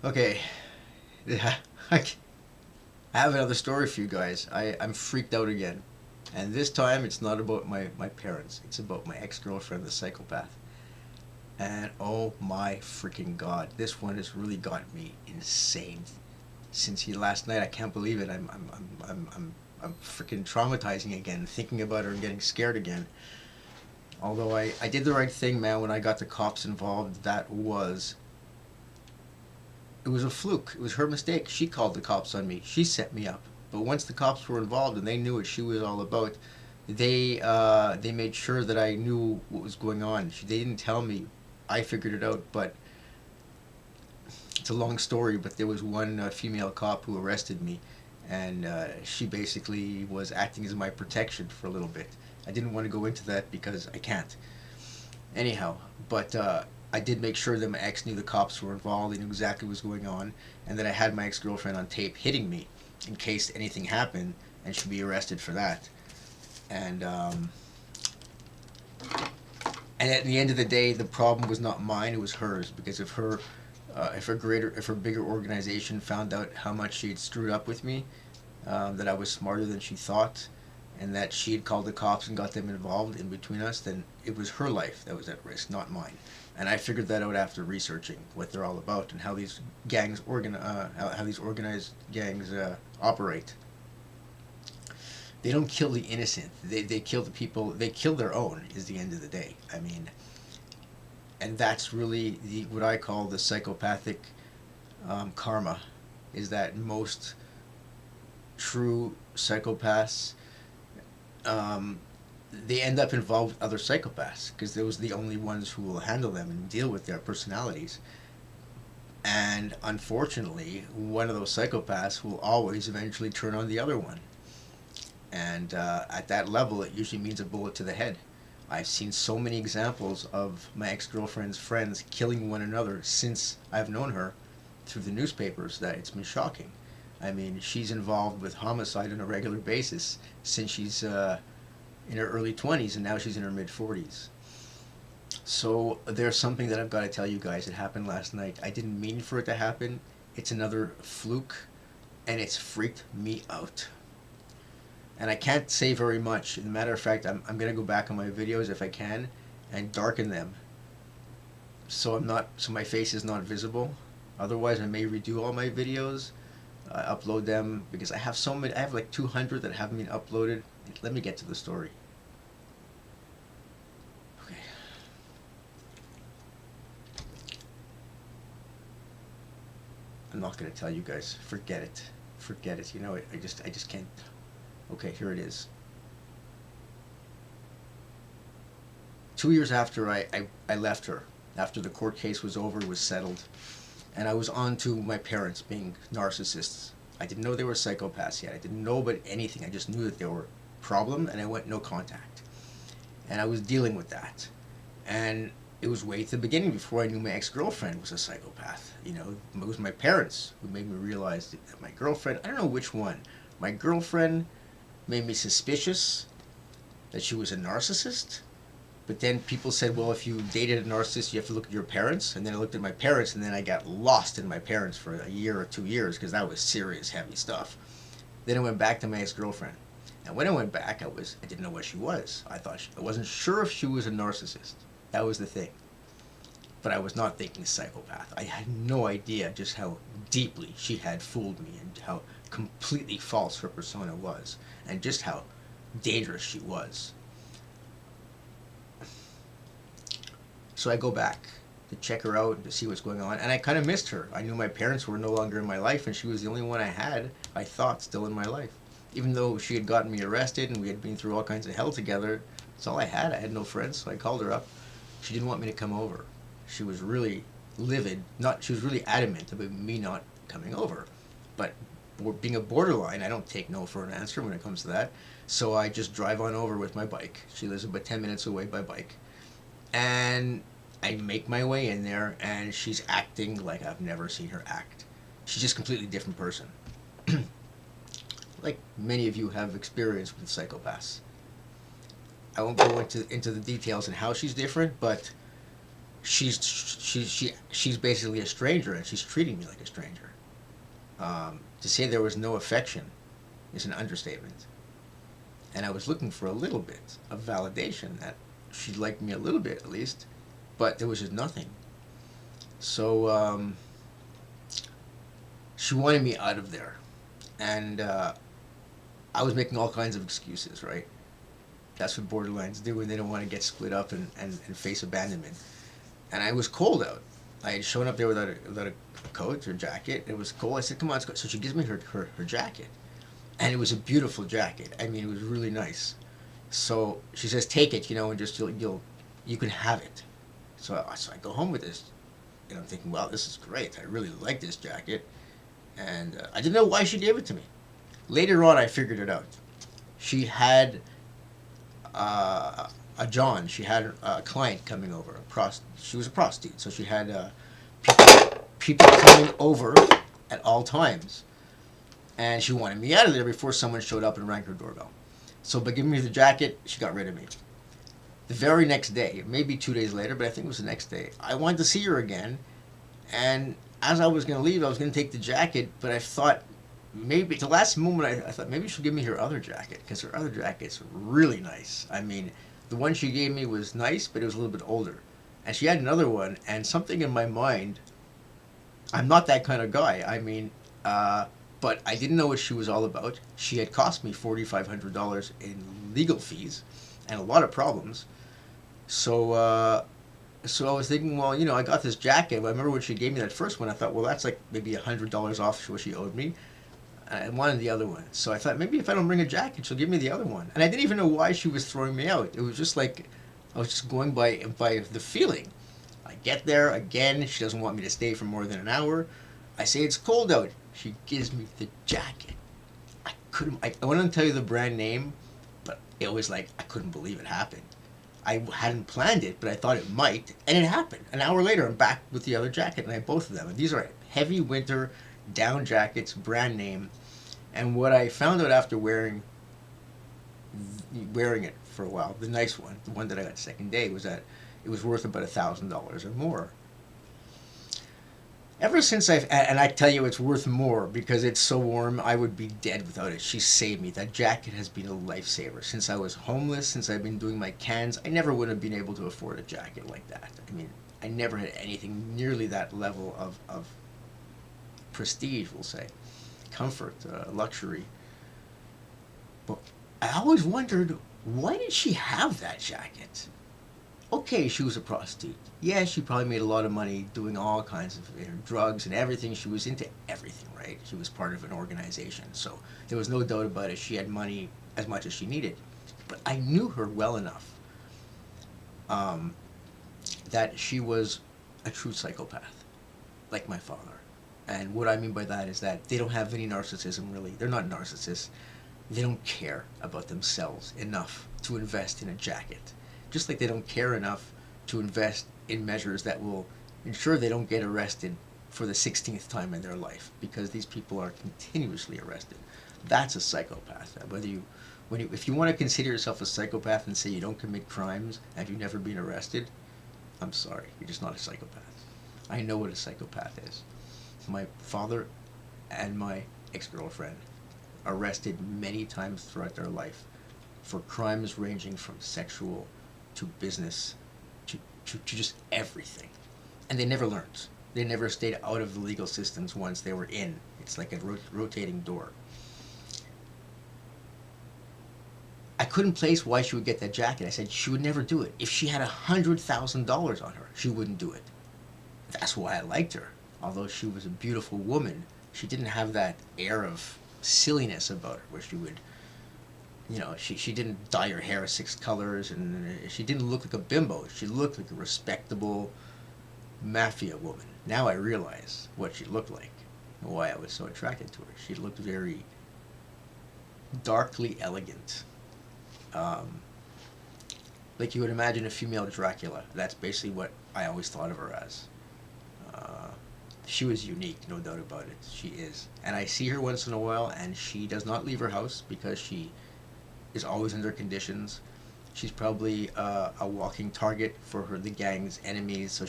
Okay, yeah, I have another story for you guys. I'm freaked out again. And this time it's not about my parents. It's about my ex-girlfriend, the psychopath. And oh my freaking god, this one has really got me insane. Since last night, I can't believe it. I'm freaking traumatizing again, thinking about her and getting scared again. Although I did the right thing, man, when I got the cops involved. It was a fluke. It was her mistake. She called the cops on me. She set me up. But once the cops were involved and they knew what she was all about, they made sure that I knew what was going on. They didn't tell me. I figured it out, but it's a long story. But there was one female cop who arrested me, and she basically was acting as my protection for a little bit. I didn't want to go into that because I can't. Anyhow, but I did make sure that my ex knew the cops were involved. They knew exactly what was going on, and that I had my ex-girlfriend on tape hitting me in case anything happened, and she'd be arrested for that. And and at the end of the day, the problem was not mine; it was hers. Because if her bigger organization found out how much she had screwed up with me, that I was smarter than she thought, and that she had called the cops and got them involved in between us, then it was her life that was at risk, not mine. And I figured that out after researching what they're all about and how these how these organized gangs operate. They don't kill the innocent. They kill the people. They kill their own. Is the end of the day. I mean, and that's really what I call the psychopathic karma. Is that most true psychopaths, they end up involved with other psychopaths because those are the only ones who will handle them and deal with their personalities. And unfortunately, one of those psychopaths will always eventually turn on the other one. And at that level, it usually means a bullet to the head. I've seen so many examples of my ex-girlfriend's friends killing one another since I've known her through the newspapers that it's been shocking. I mean, she's involved with homicide on a regular basis since she's in her early 20s, and now she's in her mid 40s. So there's something that I've got to tell you guys. It happened last night. I didn't mean for it to happen. It's another fluke, and it's freaked me out. And I can't say very much. As a matter of fact, I'm going to go back on my videos if I can and darken them so my face is not visible. Otherwise, I may redo all my videos, upload them, because I have so many. I have like 200 that haven't been uploaded. Let me get to the story. Okay. I'm not going to tell you guys. Forget it. Forget it. You know, I just can't. Okay, here it is. 2 years after I left her, after the court case was over, was settled, and I was on to my parents being narcissists. I didn't know they were psychopaths yet. I didn't know about anything. I just knew that they were a problem, and I went no contact. And I was dealing with that. And it was way at the beginning before I knew my ex-girlfriend was a psychopath. You know, it was my parents who made me realize that my girlfriend, I don't know which one, my girlfriend made me suspicious that she was a narcissist. But then people said, well, if you dated a narcissist, you have to look at your parents. And then I looked at my parents, and then I got lost in my parents for a year or 2 years because that was serious, heavy stuff. Then I went back to my ex-girlfriend. And when I went back, I didn't know what she was. I wasn't sure if she was a narcissist. That was the thing. But I was not thinking psychopath. I had no idea just how deeply she had fooled me and how completely false her persona was and just how dangerous she was. So I go back to check her out and to see what's going on, and I kind of missed her. I knew my parents were no longer in my life, and she was the only one I had, I thought, still in my life. Even though she had gotten me arrested and we had been through all kinds of hell together, that's all I had. I had no friends, so I called her up. She didn't want me to come over. She was really livid. She was really adamant about me not coming over. But being a borderline, I don't take no for an answer when it comes to that. So I just drive on over with my bike. She lives about 10 minutes away by bike. And I make my way in there, and she's acting like I've never seen her act. She's just a completely different person. Like many of you have experience with psychopaths. I won't go into the details and how she's different, but she's basically a stranger, and she's treating me like a stranger. To say there was no affection is an understatement. And I was looking for a little bit of validation that she liked me a little bit at least, but there was just nothing. So she wanted me out of there, and I was making all kinds of excuses, right? That's what borderlines do when they don't want to get split up and face abandonment. And I was cold out. I had shown up there without a coat or jacket. It was cold. I said, "Come on, let's go." So she gives me her jacket, and it was a beautiful jacket. I mean, it was really nice. So she says, "Take it, and just you can have it." So I go home with this, and I'm thinking, "Wow, this is great. I really like this jacket," and I didn't know why she gave it to me. Later on, I figured it out. She had a John. She had a client coming over. She was a prostitute, so she had people coming over at all times, and she wanted me out of there before someone showed up and rang her doorbell. So by giving me the jacket, she got rid of me. The very next day, maybe 2 days later, but I think it was the next day, I wanted to see her again, and as I was going to leave, I was going to take the jacket, but I thought maybe, at the last moment, I thought maybe she'll give me her other jacket, because her other jacket's really nice. I mean, the one she gave me was nice, but it was a little bit older. And she had another one, and something in my mind, I'm not that kind of guy. I mean, but I didn't know what she was all about. She had cost me $4,500 in legal fees and a lot of problems. So so I was thinking, well, I got this jacket. I remember when she gave me that first one, I thought, well, that's like maybe $100 off what she owed me. I wanted the other one. So I thought, maybe if I don't bring a jacket, she'll give me the other one. And I didn't even know why she was throwing me out. It was just like, I was just going by the feeling. I get there, again, she doesn't want me to stay for more than an hour. I say it's cold out. She gives me the jacket. I want to tell you the brand name, but it was like, I couldn't believe it happened. I hadn't planned it, but I thought it might, and it happened. An hour later, I'm back with the other jacket, and I have both of them. And these are heavy winter down jackets, brand name. And what I found out after wearing it for a while, the nice one, the one that I got the second day, was that it was worth about $1,000 or more. Ever since and I tell you it's worth more because it's so warm, I would be dead without it. She saved me. That jacket has been a lifesaver. Since I was homeless, since I've been doing my cans, I never would have been able to afford a jacket like that. I mean, I never had anything nearly that level of prestige, we'll say. Comfort, luxury. But I always wondered, why did she have that jacket? Okay, she was a prostitute. Yeah, she probably made a lot of money doing all kinds of drugs and everything. She was into everything, right? She was part of an organization. So there was no doubt about it. She had money as much as she needed. But I knew her well enough that she was a true psychopath, like my father. And what I mean by that is that they don't have any narcissism, really. They're not narcissists. They don't care about themselves enough to invest in a jacket. Just like they don't care enough to invest in measures that will ensure they don't get arrested for the 16th time in their life, because these people are continuously arrested. That's a psychopath. If you want to consider yourself a psychopath and say you don't commit crimes and you've never been arrested, I'm sorry, you're just not a psychopath. I know what a psychopath is. My father and my ex-girlfriend arrested many times throughout their life for crimes ranging from sexual to business to just everything. And they never learned. They never stayed out of the legal systems once they were in. It's like a rotating door. I couldn't place why she would get that jacket. I said she would never do it. If she had $100,000 on her, she wouldn't do it. That's why I liked her. Although she was a beautiful woman, she didn't have that air of silliness about her where she would, she didn't dye her hair 6 colors, and she didn't look like a bimbo. She looked like a respectable mafia woman. Now I realize what she looked like and why I was so attracted to her. She looked very darkly elegant. Like you would imagine a female Dracula. That's basically what I always thought of her as. She was unique, no doubt about it. She is. And I see her once in a while, and she does not leave her house because she is always under conditions. She's probably a walking target for the gang's enemies. So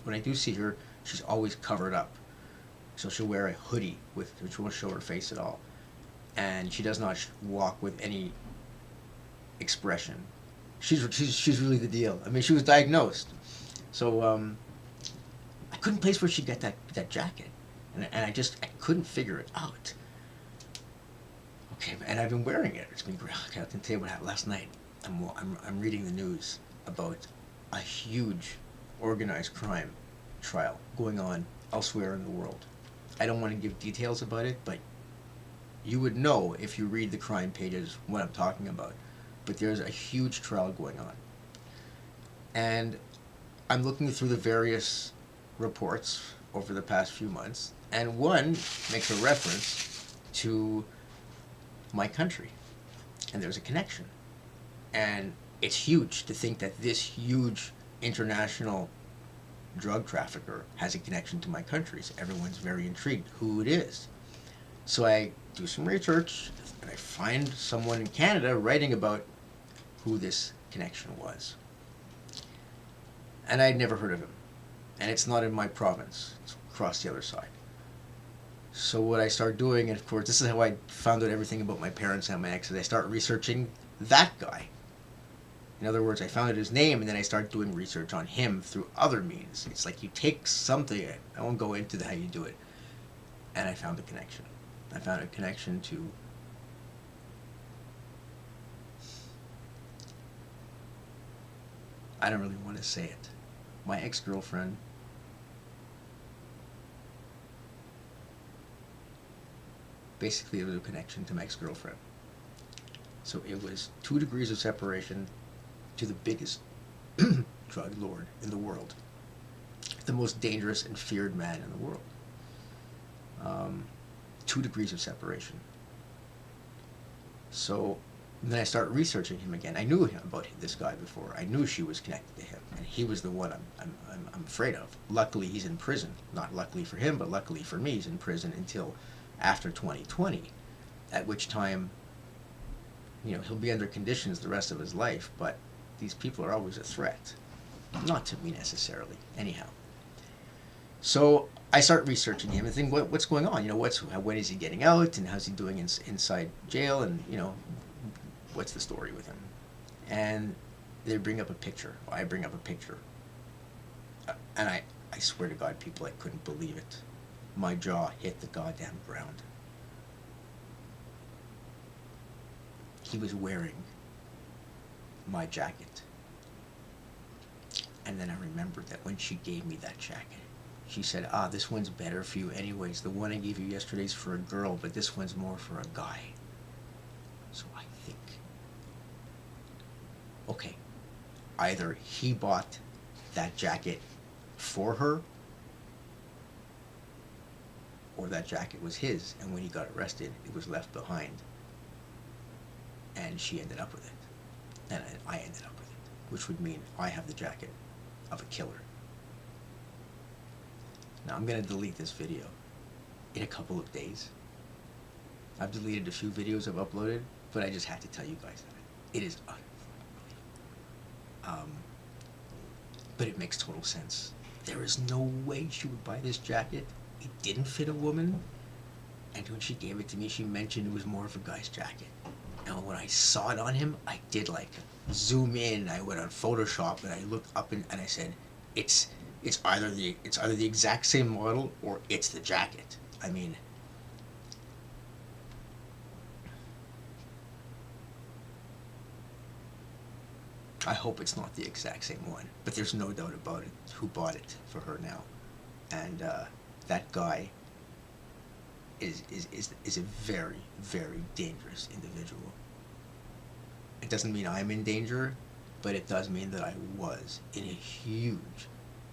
when I do see her, she's always covered up. So she'll wear a hoodie which won't show her face at all, and she does not walk with any expression. She's really the deal. I mean, she was diagnosed, so I couldn't place where she got that jacket, and I couldn't figure it out. Okay, and I've been wearing it. It's been great. Okay, I can tell you what happened last night. I'm reading the news about a huge organized crime trial going on elsewhere in the world. I don't want to give details about it, but you would know if you read the crime pages what I'm talking about. But there's a huge trial going on. And I'm looking through the various reports over the past few months, and one makes a reference to my country. And there's a connection. And it's huge to think that this huge international drug trafficker has a connection to my country. So everyone's very intrigued who it is. So I do some research, and I find someone in Canada writing about who this connection was. And I'd never heard of him. And it's not in my province. It's across the other side. So what I start doing, and of course this is how I found out everything about my parents and my exes, I start researching that guy. In other words, I found out his name, and then I start doing research on him through other means. It's like you take something, I won't go into how you do it, and I found a connection. I found a connection to I don't really want to say it. My ex-girlfriend basically, it was a connection to my ex-girlfriend. So it was 2 degrees of separation to the biggest drug lord in the world, the most dangerous and feared man in the world. 2 degrees of separation. So then I start researching him again. I knew about this guy before. I knew she was connected to him, and he was the one I'm afraid of. Luckily, he's in prison. Not luckily for him, but luckily for me, he's in prison until after 2020, at which time, he'll be under conditions the rest of his life, but these people are always a threat. Not to me necessarily, anyhow. So I start researching him and think, what's going on? When is he getting out, and how's he doing inside jail, and what's the story with him? And they bring up a picture. I bring up a picture, and I swear to God, people, I couldn't believe it. My jaw hit the goddamn ground. He was wearing my jacket. And then I remembered that when she gave me that jacket, she said, this one's better for you anyways. The one I gave you yesterday's for a girl, but this one's more for a guy. So I think, okay, either he bought that jacket for her, or that jacket was his, and when he got arrested, it was left behind, and she ended up with it, and I ended up with it, which would mean I have the jacket of a killer. Now I'm going to delete this video in a couple of days. I've deleted a few videos I've uploaded, but I just had to tell you guys that. It is unbelievable. But it makes total sense. There is no way she would buy this jacket. It didn't fit a woman, and when she gave it to me, she mentioned it was more of a guy's jacket. And when I saw it on him, I did zoom in. I went on Photoshop and I looked up and I said, it's either the exact same model or it's the jacket. I mean, I hope it's not the exact same one, but there's no doubt about it who bought it for her now, and that guy is a very, very dangerous individual. It doesn't mean I'm in danger, but it does mean that I was in a huge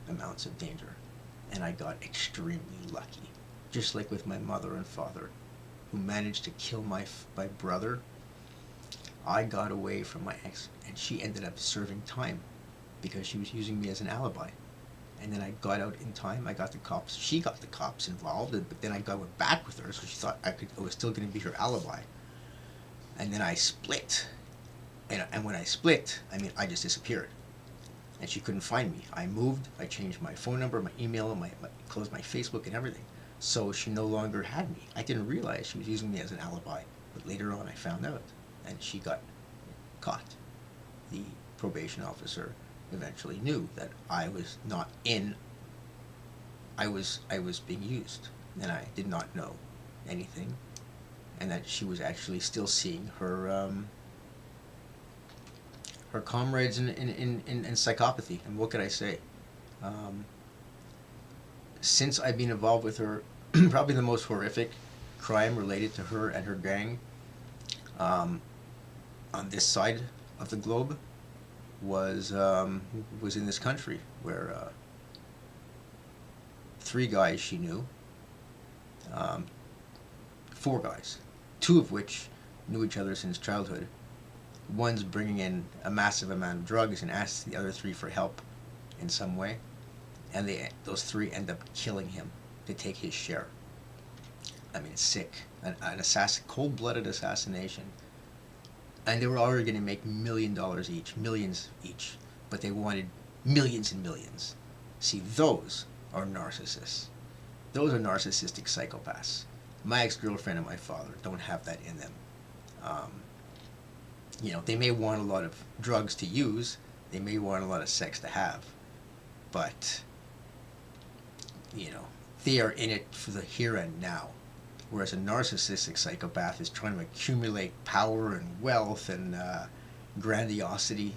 amounts of danger, and I got extremely lucky, just like with my mother and father, who managed to kill my brother. I got away from my ex, and she ended up serving time because she was using me as an alibi. And then I got out in time. I got the cops. She got the cops involved, but then I went back with her, so she thought I was still going to be her alibi. And then I split, and when I split, I mean, I just disappeared. And she couldn't find me. I moved, I changed my phone number, my email, closed my Facebook and everything. So she no longer had me. I didn't realize she was using me as an alibi. But later on I found out, and she got caught. The probation officer eventually knew that I was not in, I was being used, and I did not know anything, and that she was actually still seeing her her comrades in psychopathy. And what could I say? Since I've been involved with her, probably the most horrific crime related to her and her gang on this side of the globe was in this country, where 3 guys she knew, 4 guys, 2 of which knew each other since childhood. One's bringing in a massive amount of drugs and asks the other 3 for help in some way, and those 3 end up killing him to take his share. I mean, sick, an cold-blooded assassination. And they were already going to make $1 million each, millions each, but they wanted millions and millions. See, those are narcissists. Those are narcissistic psychopaths. My ex-girlfriend and my father don't have that in them. They may want a lot of drugs to use, they may want a lot of sex to have, but, they are in it for the here and now. Whereas a narcissistic psychopath is trying to accumulate power and wealth and grandiosity,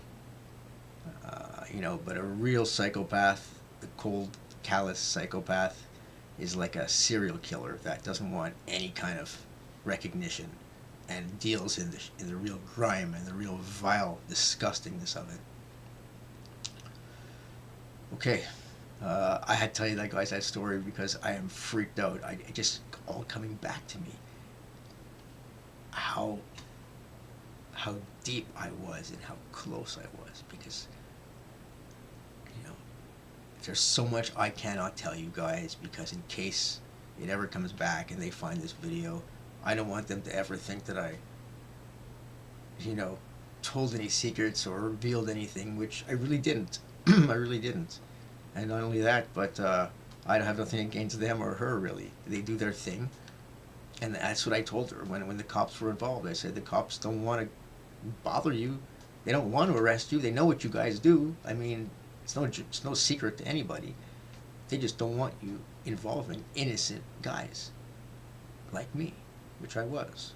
but a real psychopath, the cold, callous psychopath, is like a serial killer that doesn't want any kind of recognition and deals in the real grime and the real vile disgustingness of it. Okay. I had to tell you that story because I am freaked out. It just all coming back to me. How deep I was and how close I was, because there's so much I cannot tell you guys, because in case it ever comes back and they find this video, I don't want them to ever think that I told any secrets or revealed anything, which I really didn't. I really didn't. And not only that, but I have nothing against them or her, really. They do their thing. And that's what I told her when the cops were involved. I said, the cops don't want to bother you. They don't want to arrest you. They know what you guys do. I mean, it's no secret to anybody. They just don't want you involving innocent guys like me, which I was.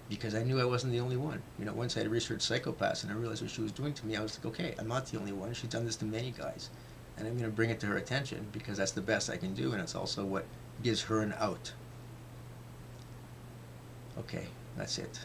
Because I knew I wasn't the only one. Once I had researched psychopaths and I realized what she was doing to me, I was like, okay, I'm not the only one. She's done this to many guys. And I'm going to bring it to her attention because that's the best I can do, and it's also what gives her an out. Okay, that's it.